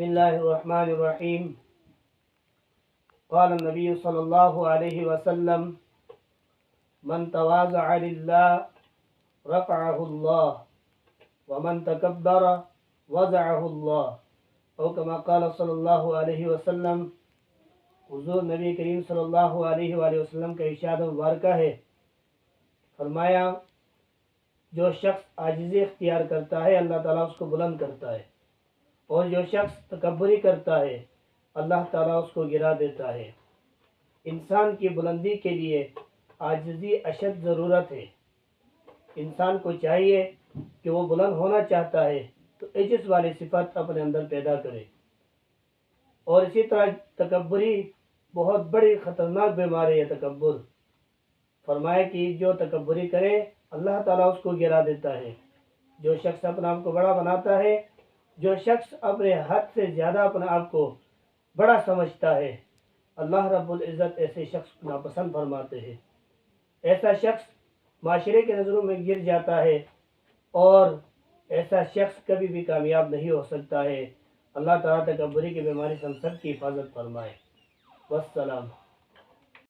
الله الرحمن الرحيم. قال النبي صلى الله عليه وسلم: من تواضع لله رفعه الله ومن تكبر وضعه الله، او كما قال صلی اللہ علیہ وسلم. حضور نبی کریم صلی اللہ علیہ وآلہ وسلم کا ارشاد مبارکہ ہے، فرمایا جو شخص عاجزی اختیار کرتا ہے اللہ تعالیٰ اس کو بلند کرتا ہے، اور جو شخص تکبری کرتا ہے اللہ تعالیٰ اس کو گرا دیتا ہے۔ انسان کی بلندی کے لیے عاجزی اشد ضرورت ہے۔ انسان کو چاہیے کہ وہ بلند ہونا چاہتا ہے تو عجز والی صفت اپنے اندر پیدا کرے، اور اسی طرح تکبری بہت بڑی خطرناک بیماری ہے تکبر۔ فرمایا کہ جو تکبری کرے اللہ تعالیٰ اس کو گرا دیتا ہے۔ جو شخص اپنے آپ کو بڑا بناتا ہے، جو شخص اپنے حد سے زیادہ اپنے آپ کو بڑا سمجھتا ہے، اللہ رب العزت ایسے شخص کو ناپسند فرماتے ہیں۔ ایسا شخص معاشرے کے نظروں میں گر جاتا ہے، اور ایسا شخص کبھی بھی کامیاب نہیں ہو سکتا ہے۔ اللہ تعالیٰ تکبری کی بیماری سے ہم سب کی حفاظت فرمائے۔ والسلام۔